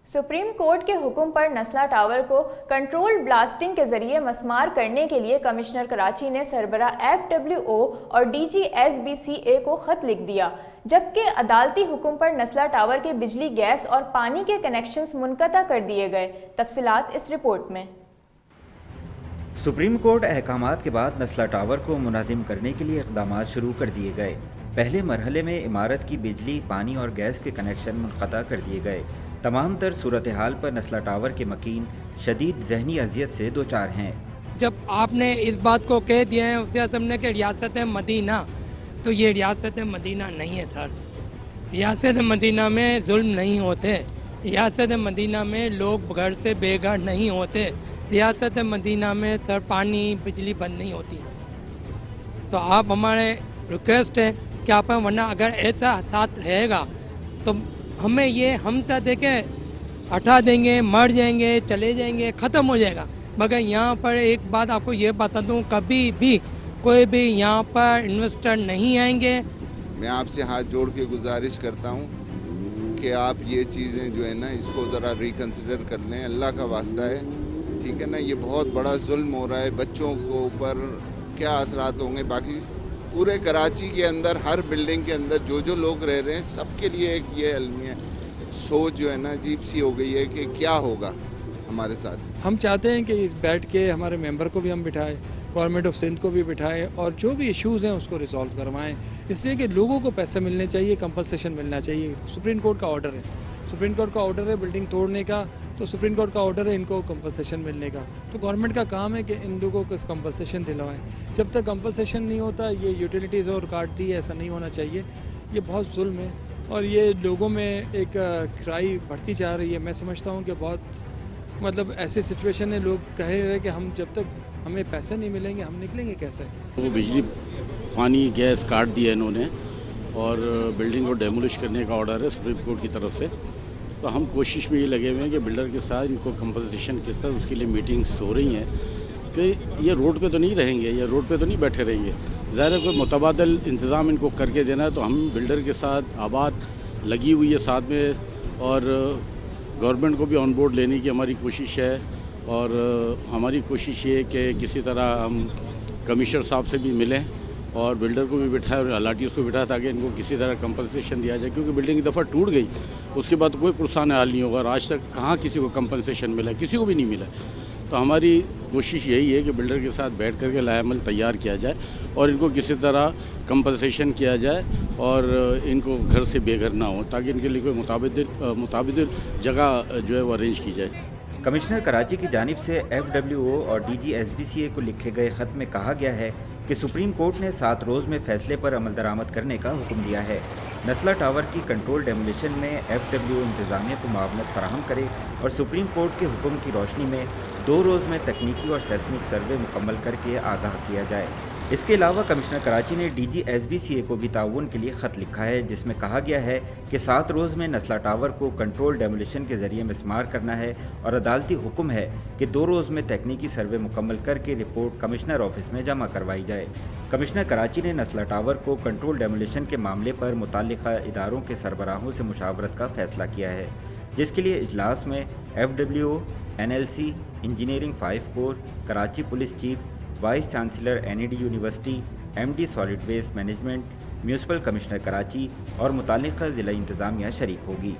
Supreme court के हुक्म पर नस्ला टावर को कंट्रोल ब्लास्टिंग के जरिए मस्मार करने के लिए कमिश्नर कराची ने सरबरा FWO और DG SBCA को खत लिख दिया, जबकि अदालती हुक्म पर नस्ला टावर के बिजली, गैस और पानी के कनेक्शंस मुनक़ता कर दिए गए। तफसीलात इस रिपोर्ट में। सुप्रीम कोर्ट अहकामात के बाद नस्ला टावर को मुनहदिम करने के लिए इक़दामात शुरू कर दिए गए। पहले मरहले में इमारत की बिजली, पानी और गैस के कनेक्शन मुनक़ता कर दिए गए। तमाम तर सूरत हाल पर नस्ला टावर के मकीन शदीद ज़हनी अजियत से दो चार हैं। जब आपने इस बात को कह दिया है मुफ्ती आज़म ने कि रियासत मदीना, तो ये रियासत मदीना नहीं है सर। रियासत मदीना में जुल्म नहीं होते, रियासत मदीना में लोग घर से बेघर नहीं होते, रियासत मदीना में सर पानी बिजली बंद नहीं होती। तो आप हमारे रिक्वेस्ट है कि आप, वरना अगर ऐसा साथ रहेगा तो हमें ये हम तो देखें हटा देंगे, मर जाएंगे, चले जाएंगे, ख़त्म हो जाएगा। मगर यहाँ पर एक बात आपको ये बता दूँ, कभी भी कोई भी यहाँ पर इन्वेस्टर नहीं आएंगे। मैं आपसे हाथ जोड़ के गुजारिश करता हूँ कि आप ये चीज़ें जो है ना, इसको ज़रा रिकन्सिडर कर लें, अल्लाह का वास्ता है, ठीक है ना। ये बहुत बड़ा जुल्म हो रहा है बच्चों को ऊपर, क्या असरात होंगे। बाकी पूरे कराची के अंदर हर बिल्डिंग के अंदर जो लोग रह रहे हैं, सबके लिए एक ये अलमिया सोच जो है ना अजीब सी हो गई है कि क्या होगा हमारे साथ। हम चाहते हैं कि इस बैठ के हमारे मेंबर को भी हम बिठाएं, गवर्नमेंट ऑफ सिंध को भी बिठाएं और जो भी इश्यूज़ हैं उसको रिजॉल्व करवाएं, इसलिए कि लोगों को पैसे मिलने चाहिए, कंपनसेशन मिलना चाहिए। सुप्रीम कोर्ट का ऑर्डर है, सुप्रीम कोर्ट का ऑर्डर है बिल्डिंग तोड़ने का, तो सुप्रीम कोर्ट का ऑर्डर है इनको कंपनसेशन मिलने का। तो गवर्नमेंट का काम है कि इन लोगों को कंपनसेशन दिलवाएं। जब तक कंपनसेशन नहीं होता, ये यूटिलिटीज़ और काटती है, ऐसा नहीं होना चाहिए। ये बहुत जुल्म है और ये लोगों में एक खराई बढ़ती जा रही है। मैं समझता हूँ कि बहुत मतलब ऐसी सिचुएशन है, लोग कह रहे हैं कि हम जब तक हमें पैसे नहीं मिलेंगे हम निकलेंगे कैसे। वो बिजली, पानी, गैस काट दिया इन्होंने और बिल्डिंग को डेमोलिश करने का ऑर्डर है सुप्रीम कोर्ट की तरफ से। तो हम कोशिश में ये लगे हुए हैं कि बिल्डर के साथ इनको कंपनसेशन किस तरह, उसके लिए मीटिंग्स हो रही हैं कि ये रोड पे तो नहीं रहेंगे, ये रोड पे तो नहीं बैठे रहेंगे। ज़ाहिर है कोई मुतबादल इंतज़ाम इनको करके देना है, तो हम बिल्डर के साथ आबाद लगी हुई है साथ में, और गवर्नमेंट को भी ऑन बोर्ड लेने की हमारी कोशिश है। और हमारी कोशिश ये कि किसी तरह हम कमिश्नर साहब से भी मिलें और बिल्डर को भी बिठाएं और अलाटीज़ को बिठाएं, ताकि इनको किसी तरह कंपनसेशन दिया जाए। क्योंकि बिल्डिंग एक दफ़ा टूट गई, उसके बाद कोई पुरसान हाल नहीं होगा, और आज तक कहाँ किसी को कंपनसेशन मिला है, किसी को भी नहीं मिला। तो हमारी कोशिश यही है कि बिल्डर के साथ बैठ करके लाएमल तैयार किया जाए और इनको किसी तरह कंपनसेशन किया जाए और इनको घर से बेघर ना हो, ताकि इनके लिए कोई मुताबिद जगह जो है वो अरेंज की जाए। कमिश्नर कराची की जानिब से FWO और DG SBCA को लिखे गए ख़त में कहा गया है कि सुप्रीम कोर्ट ने 7 रोज़ में फ़ैसले पर अमल दरामद करने का हुक्म दिया है। नस्ला टावर की कंट्रोल डेमोलिशन में FWO इंतज़ामिया को मुआवनत फराहम करे और सुप्रीम कोर्ट के हुक्म की रोशनी में 2 रोज़ में तकनीकी और सेस्मिक सर्वे मुकम्मल करके आगाह किया जाए। इसके अलावा कमिश्नर कराची ने DG SBCA को भी ताउन के लिए ख़त लिखा है, जिसमें कहा गया है कि 7 रोज़ में नस्ला टावर को कंट्रोल डेमोलिशन के ज़रिए मिस्मार करना है और अदालती हुक्म है कि 2 रोज़ में तकनीकी सर्वे मुकम्मल करके रिपोर्ट कमिश्नर ऑफिस में जमा करवाई जाए। कमिश्नर कराची ने नस्ला टावर को कंट्रोल डेमोलिशन के मामले पर मुताल्लिक़ा इदारों के सरबराहों से मुशावरत का फ़ैसला किया है, जिसके लिए इजलास में FWO, NLC, engineering 5 corps, Karachi police chief, vice chancellor NED university, MD solid waste management, municipal commissioner Karachi और मुताल्लिक़ा ज़िला इंतज़ामिया शरीक होगी।